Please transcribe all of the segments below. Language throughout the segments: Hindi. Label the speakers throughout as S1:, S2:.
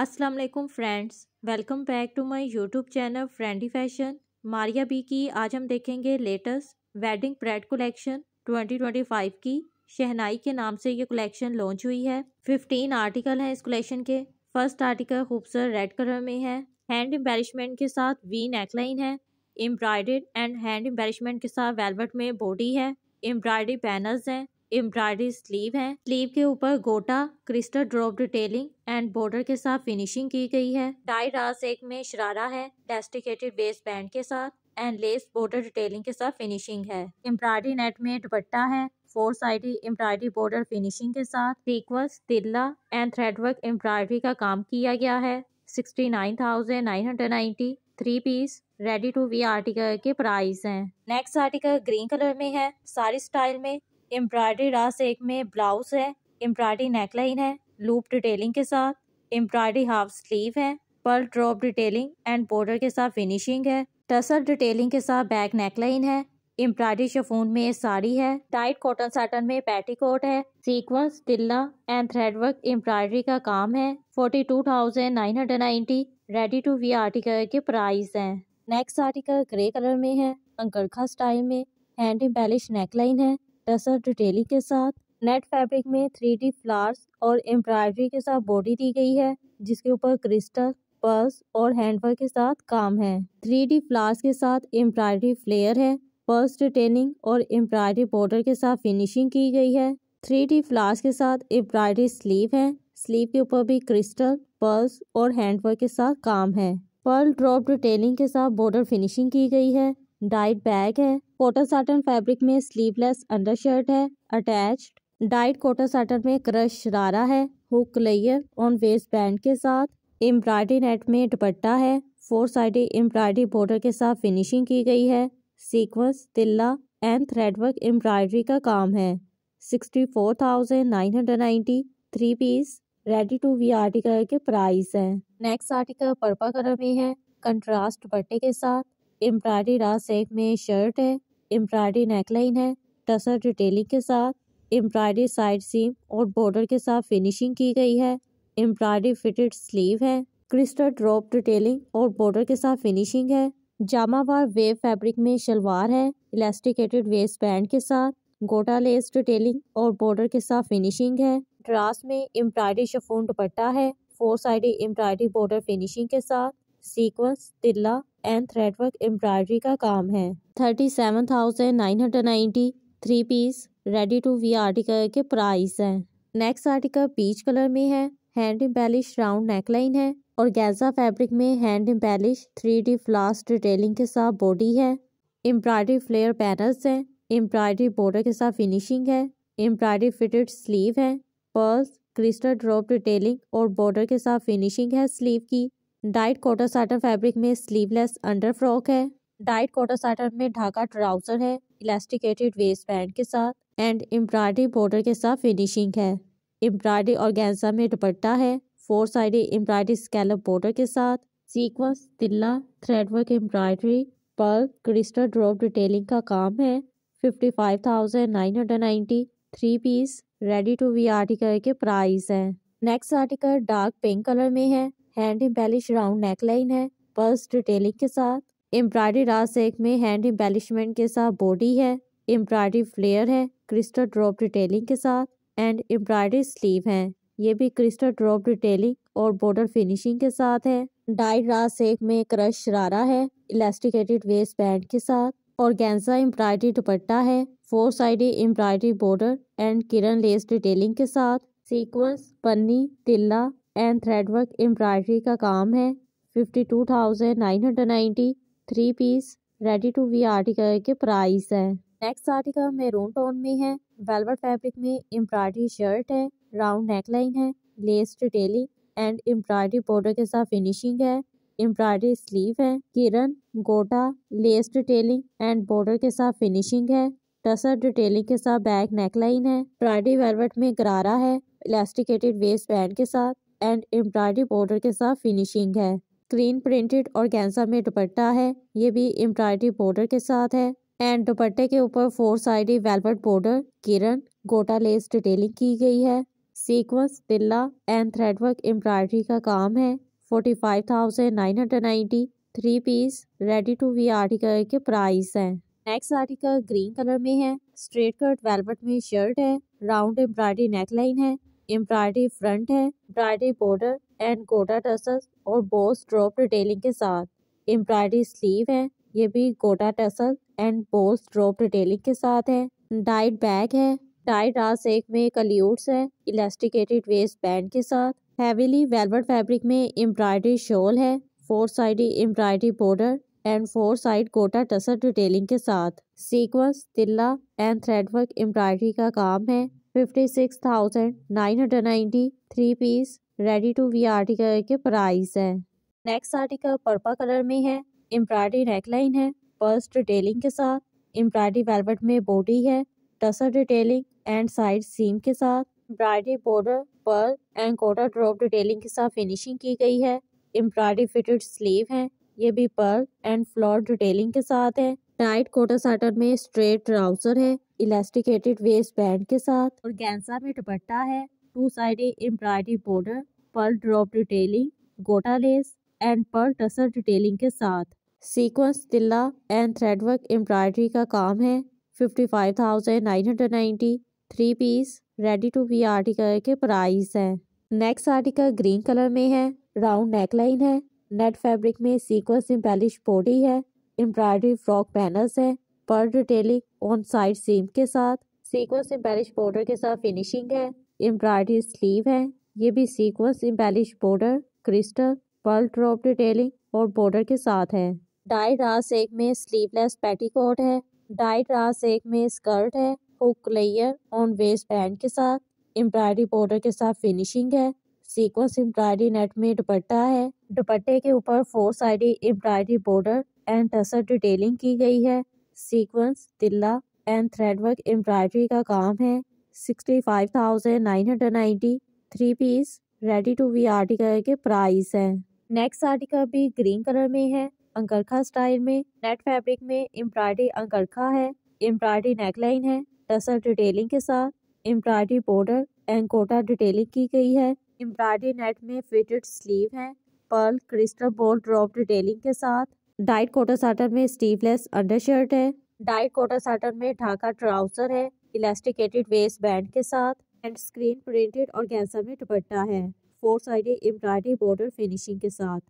S1: अस्सलाम वालेकुम friends, welcome back to my YouTube channel Friendy Fashion. Maria B की आज हम देखेंगे लेटेस्ट वेडिंग प्रेड कलेक्शन 2025 की। शहनाई के नाम से ये कलेक्शन लॉन्च हुई है। 15 आर्टिकल हैं इस कलेक्शन के। फर्स्ट आर्टिकल खूबसूरत रेड कलर में है। हैंड एम्बेलिशमेंट के साथ वी नेकलाइन है। एम्ब्रॉयडर्ड एंड हैंड एम्बेलिशमेंट के साथ वेलवेट में बॉडी है। एम्ब्रॉयडरी पैनल्स हैं। एम्ब्रॉयडरी स्लीव है। स्लीव के ऊपर गोटा crystal drop detailing and border के साथ फिनिशिंग की गई है। टाई रास एक में शरारा है डेस्टिकेटेड वेस्ट बैंड के साथ एंड लेस बॉर्डर डिटेलिंग के साथ फिनिशिंग है। एम्ब्रॉयडरी नेट में दुपट्टा है। 4 साइडी एम्ब्रॉयडरी बॉर्डर फिनिशिंग के साथ sequence tilla and threadwork embroidery का काम किया गया है। 69,990 3 piece ready to wear article के प्राइस हैं। नेक्स्ट आर्टिकल ग्रीन कलर में है। सारी स्टाइल में एम्ब्रॉयडरी रास एक में ब्लाउज है। एम्ब्रॉयडरी नेकलाइन है लूप डिटेलिंग के साथ। एम्ब्रॉयडरी हाफ स्लीव है। Pearl drop detailing and border के साथ फिनिशिंग है। टसल डिटेलिंग के साथ बैक नेकलाइन है। एम्ब्रॉयडरी शिफॉन में साड़ी है। टाइट कॉटन सैटन में पेटीकोट है। Sequins tilla and threadwork embroidery का काम है। 42,990 रेडी टू वी आर्टिकल के प्राइस हैं। नेक्स्ट आर्टिकल ग्रे कलर में है। अंकरखा स्टाइल में हैंड एम्बेलिश नेकलाइन है टसल डिटेलिंग के साथ। नेट फैब्रिक में 3D फ्लावर्स और एम्ब्रॉयडरी के साथ बॉडी दी गई है जिसके ऊपर क्रिस्टल पर्ल्स और हैंडवर्क के साथ काम है। 3D फ्लावर्स के साथ एम्ब्रॉयडरी फ्लेयर है। पर्ल्स डिटेलिंग और एम्ब्रॉयडरी बॉर्डर के साथ फिनिशिंग की गई है। 3D फ्लावर्स के साथ एम्ब्रॉयडरी स्लीव है। स्लीव के ऊपर भी क्रिस्टल पर्ल्स और हैंडवर्क के साथ काम है। पर्ल ड्रॉप डिटेलिंग के साथ बॉर्डर फिनिशिंग की गई है। डाइट बैग है। कॉटन साटन फैब्रिक में स्लीवलेस अंडरशर्ट है अटैच्ड। डाइट कॉटन साटन में क्रश शरारा है hook layer on waste band के साथ। एम्ब्रॉयडरी नेट में दुपट्टा है। 4 साइडी एम्ब्रॉयडरी बॉर्डर के साथ फिनिशिंग की गई है। Sequins tilla and threadwork embroidery का काम है। 64,990 3 piece ready to wear article के प्राइस हैं। नेक्स्ट आर्टिकल पर्पल कलर में है कंट्रास्ट दुपट्टे के साथ। एम्ब्रॉयडरी रास एक में शर्ट है। एम्ब्रॉयडरी नेकलाइन है टसल डिटेलिंग के साथ। एम्ब्रॉयडरी साइड सीम और बॉर्डर के साथ फिनिशिंग की गई है। एम्ब्रॉयडरी फिटेड स्लीव है। क्रिस्टल ड्रॉप डिटेलिंग और बॉर्डर के साथ फिनिशिंग है। जामावार वेव फैब्रिक में शलवार है इलास्टिकेटेड वेस्ट बैंड के साथ। गोटा लेस डिटेलिंग और बॉर्डर के साथ फिनिशिंग है। ड्रास में एम्ब्रॉयडरी शिफॉन दुपट्टा है। 4 साइडी एम्ब्रॉयडरी बॉर्डर फिनिशिंग के साथ। Sequence tilla and threadwork embroidery का काम है। 37,990 3 piece ready to wear article के प्राइस हैं। नेक्स्ट आर्टिकल पीच कलर में है। हैंड एम्बेलिश राउंड नेकलाइन है और गैजा फैब्रिक में hand embellish 3D flowers detailing के साथ बॉडी है। एम्ब्रॉयडरी फ्लेयर पैनल्स हैं। एम्ब्रॉयडरी बॉर्डर के साथ फिनिशिंग है। एम्ब्रॉयडरी फिटेड स्लीव है। पर्ल्स क्रिस्टल ड्रॉप डिटेलिंग और बॉर्डर के साथ फिनिशिंग है स्लीव की। डाइट कॉटन साटन फैब्रिक में स्लीवलेस अंडर फ्रॉक है। डाइट कॉटन साटन में ढाका ट्राउजर है इलास्टिकेटेड वेस्ट बैंड के साथ एंड एम्ब्रॉयडरी बॉर्डर के साथ फिनिशिंग है। एम्ब्रॉयडरी ऑर्गेन्जा में दुपट्टा है। 4 साइडी एम्ब्रॉयडरी स्कैलप बॉर्डर के साथ। Sequence tilla threadwork embroidery pearl crystal drop detailing का काम है। 55,990 3 piece ready to wear article के प्राइस हैं। Next article dark pink colour में है। हैंड एम्बेलिश राउंड नेकलाइन है पर्ल्स डिटेलिंग के साथ। एम्ब्रॉयडरी रास एक में हैंड एम्बेलिशमेंट के साथ बॉडी है। एम्ब्रॉयडरी फ्लेयर है क्रिस्टल ड्रॉप डिटेलिंग के साथ एंड एम्ब्रॉयडरी स्लीव है। ये भी क्रिस्टल ड्रॉप डिटेलिंग और बॉर्डर फिनिशिंग के साथ है। डाइट रास एक में क्रश शरारा है इलास्टिकेटेड वेस्ट बैंड के साथ। ऑर्गेन्जा एम्ब्रॉयडरी दुपट्टा है। 4 साइडी एम्ब्रॉयडरी बॉर्डर एंड किरण लेस डिटेलिंग के साथ। सीक्वेंस पन्नी तिल्ला एंड थ्रेडवर्क एम्ब्रॉयडरी का काम है। 52,990 3 piece ready to wear article के प्राइस है। नेक्स्ट आर्टिकल मैरून टोन में है। वेलवेट फैब्रिक में एम्ब्रॉयडरी शर्ट है राउंड नेकलाइन है lace detailing and embroidery border के साथ फिनिशिंग है। एम्ब्रॉयडरी स्लीव है। किरण गोटा लेस डिटेलिंग एंड बॉर्डर के साथ फिनिशिंग है। टसल डिटेलिंग के साथ बैक नेकलाइन है। एम्ब्रॉयडरी वेलवेट में गरारा है इलास्टिकेटेड वेस्ट बैंड के साथ एंड एम्ब्रॉयडरी बॉर्डर के साथ फिनिशिंग है। स्क्रीन प्रिंटेड ऑर्गेन्जा में दुपट्टा है। ये भी एम्ब्रॉयडरी बॉर्डर के साथ है एंड दुपट्टे के ऊपर 4 साइडी वेलवेट बॉर्डर किरण गोटा लेस डिटेलिंग की गई है। Sequins, tilla and threadwork embroidery का काम है। 45,990 3 piece ready to wear article के प्राइस है। नेक्स्ट आर्टिकल ग्रीन कलर में है। स्ट्रेट कट वेलवेट में शर्ट है। राउंड एम्ब्रॉयडरी नेकलाइन है। एम्ब्रॉयडरी फ्रंट है। Embroidery border and gota tassels और बोस ड्रॉप डिटेलिंग के साथ। एम्ब्रॉयडरी स्लीव है। ये भी गोटा tussle and boss drop detailing के साथ है। डाइड बैग है। टाइड रास एक में कल्यूट्स है इलास्टिकेटेड वेस्ट बैंड के साथ। हैवीली वेलवेट फैब्रिक में एम्ब्रॉयडरी शॉल है। 4 side embroidery border and 4 side gota tassel detailing के साथ। Sequence, tilla and threadwork embroidery का काम है। 56,990 3 piece ready to wear article के प्राइस है। नेक्स्ट आर्टिकल पर्पल कलर में है। एम्ब्रॉयडरी नेकलाइन है पर्स डिटेलिंग के साथ। एम्ब्रॉयडरी वेलवेट में बॉडी है tassel detailing and side seam के साथ। एम्ब्रॉयडरी बॉर्डर पर्ल एंड गोटा ड्रॉप डिटेलिंग के साथ फिनिशिंग की गई है। एम्ब्रॉयडरी फिटेड स्लीव है। ये भी पर्ल एंड फ्लोर डिटेलिंग के साथ है। टाइट कोटा साटन में स्ट्रेट ट्राउजर है इलास्टिकेटेड वेस्ट बैंड के साथ। और गैंसा में दुपट्टा है। 2 side embroidery border pearl drop detailing gota lace and pearl tassel detailing के साथ। Sequence, tilla and threadwork embroidery का काम है। 55,990 3 piece ready to wear article के प्राइस है। नेक्स्ट आर्टिकल ग्रीन कलर में है। राउंड नेकलाइन है। नेट फैब्रिक में सीक्वेंस एम्बेलिश बॉडी है। एम्ब्रॉयडरी फ्रॉक पैनल्स है। Pearl detailing on side seam के साथ। सीक्वेंस एम्बेलिश बॉर्डर के साथ फिनिशिंग है। एम्ब्रॉयडरी स्लीव है। ये भी sequins embellish border crystal pearl drop detailing और बॉर्डर के साथ है। डाई रास एक में स्लीवलेस पेटीकोट है। डाई रास एक में स्कर्ट है hook layer on waste band के साथ। एम्ब्रॉयडरी बॉर्डर के साथ फिनिशिंग है। सीक्वेंस एम्ब्रॉयडरी नेट में दुपट्टा है। दुपट्टे के ऊपर 4 side embroidery border and tassel detailing की गई है। Sequins, tilla and threadwork embroidery का काम है। 65,990 3 piece ready to wear article के प्राइस है। नेक्स्ट आर्टिकल भी ग्रीन कलर में है। अंकरखा स्टाइल में नेट फैब्रिक में एम्ब्रॉयडरी अंकरखा है। एम्ब्रॉयडरी नेकलाइन है टसल डिटेलिंग के साथ। Embroidery border and gota detailing की गई है। एम्ब्रॉयडरी नेट में फिटेड स्लीव है pearl crystal ball drop detailing के साथ। डाइट कोटा साटन में स्लीवलेस अंडरशर्ट है। डाइट कोटा साटन में ढाका ट्राउजर है इलास्टिकेटेड वेस्ट बैंड के साथ एंड स्क्रीन प्रिंटेड और गैंसा में दुपट्टा है। 4 साइड एम्ब्रॉयडरी बॉर्डर फिनिशिंग के साथ।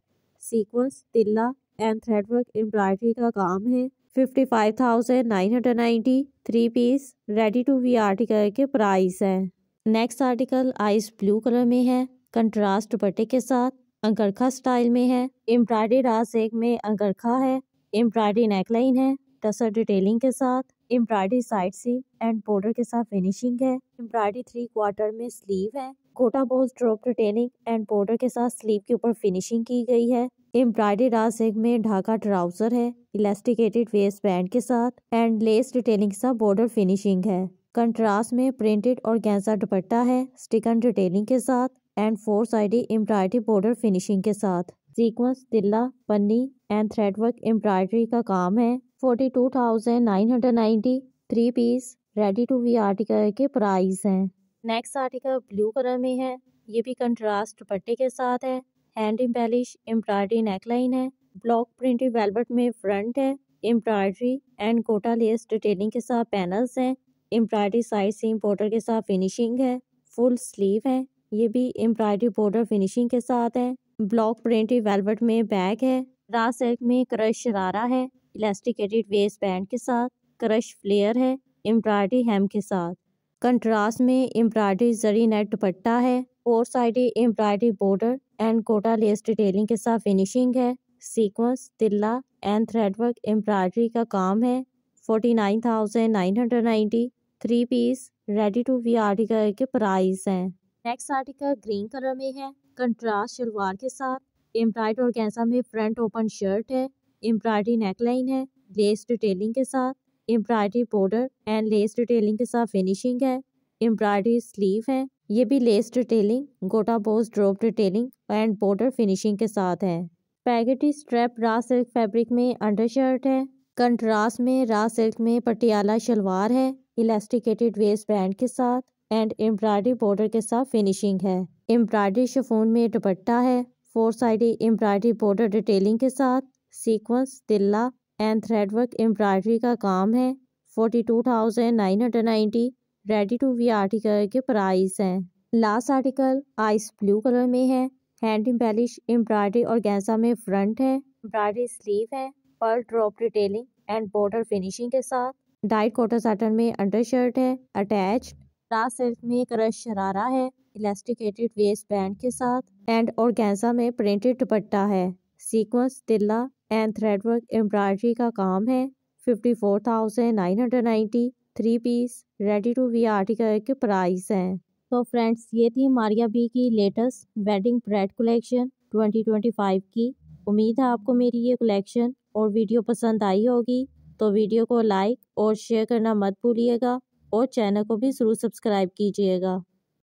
S1: Sequence, tilla and threadwork embroidery का काम है। 55,990 3 piece ready to wear article के प्राइस है। Next article ice blue colour में है। कंट्रास्ट दुपट्टे के साथ अंकरखा स्टाइल में है। एम्ब्रॉयडरी रास एक में अंकरखा है। एम्ब्रॉयडरी नेकलाइन है टसल डिटेलिंग के साथ। Embroidery side seam and border के साथ फिनिशिंग है। एम्ब्रॉयडरी 3/4 में स्लीव है। गोटा Bose drop detailing and border के साथ स्लीव के ऊपर फिनिशिंग की गई है। एम्ब्रॉयडरी रास एक में ढाका ट्राउजर है इलास्टिकेटेड वेस्ट बैंड के साथ एंड लेस डिटेलिंग के साथ बॉर्डर फिनिशिंग है। कंट्रास्ट में प्रिंटेड और गैंसा दुपट्टा है स्टिकन डिटेलिंग के साथ and 4 side embroidery border finishing के साथ। सीक्वेंस, तिल्ला, पन्नी एंड थ्रेडवर्क एम्ब्रॉयडरी का काम है। 42,990 3 piece ready to wear article के प्राइस हैं। नेक्स्ट आर्टिकल ब्लू कलर में है। ये भी कंट्रास्ट दुपट्टे के साथ है। हैंड एम्बेलिश एम्ब्रॉयडरी नेकलाइन है। ब्लॉक प्रिंटेड वेलवेट में फ्रंट है। Embroidery and gota lace detailing के साथ पैनल्स हैं। एम्ब्रॉयडरी साइड सीम बॉर्डर के साथ फिनिशिंग है। फुल स्लीव है। ये भी एम्ब्रॉयडरी बॉर्डर फिनिशिंग के साथ है। ब्लॉक प्रिंटेड वेलवेट में बैग है। रास सिल्क में क्रश शरारा है इलास्टिकेटेड वेस्ट बैंड के साथ। क्रश फ्लेयर है एम्ब्रॉयडरी हेम के साथ। कंट्रास्ट में एम्ब्रॉयडरी जरी नेट दुपट्टा है। 4 side embroidery border and gota lace detailing के साथ फिनिशिंग है। Sequins, tilla and threadwork embroidery का काम है। 49,990 3 piece ready to wear article के प्राइस हैं। नेक्स्ट आर्टिकल ग्रीन कलर में है। कंट्रास्ट शलवार के साथ एम्ब्रॉयडरी और गैंसा में फ्रंट ओपन शर्ट है। एम्ब्रॉयडरी नेकलाइन है लेस डिटेलिंग के साथ। Embroidery border and less detailing के साथ फिनिशिंग है। एम्ब्रॉयडरी स्लीव है। ये भी लेस डिटेलिंग गोटा Bose drop detailing and border finishing के साथ है। पैकेटी स्ट्रैप रा सिल्क फैब्रिक में अंडरशर्ट है। कंट्रास्ट में रा सिल्क में पटियाला शलवार है इलास्टिकेटेड वेस्ट बैंड के साथ। एंड एम्ब्रॉयडरी बॉर्डर के साथ फिनिशिंग है। एम्ब्रॉयडरी शिफॉन में दुपट्टा है 4 साइड एम्ब्रॉयडरी बॉर्डर डिटेलिंग के साथ sequence tilla and threadwork embroidery का काम है। 42,990 रेडी टू वी आर्टिकल के प्राइस हैं। Last article ice blue colour में है। हैंड एम्बेलिश एम्ब्रॉयडरी और गैंसा में फ्रंट है। एम्ब्रॉयडरी स्लीव है। Pearl drop detailing and border finishing के साथ। डाइट कॉटन साटन में अंडर शर्ट है अटैच। लास्ट सिल्क में क्रश शरारा है इलास्टिकेटेड वेस्ट बैंड के साथ एंड ऑर्गेन्जा में प्रिंटेड दुपट्टा है। Sequins tilla and threadwork embroidery का काम है। 54,990 3 piece ready to wear article के प्राइस हैं। तो फ्रेंड्स ये थी मारिया बी की लेटेस्ट वेडिंग ब्राइड कलेक्शन 2025 की। उम्मीद है आपको मेरी ये कलेक्शन और वीडियो पसंद आई होगी। तो वीडियो को लाइक और शेयर करना मत भूलिएगा और चैनल को भी ज़रूर सब्सक्राइब कीजिएगा।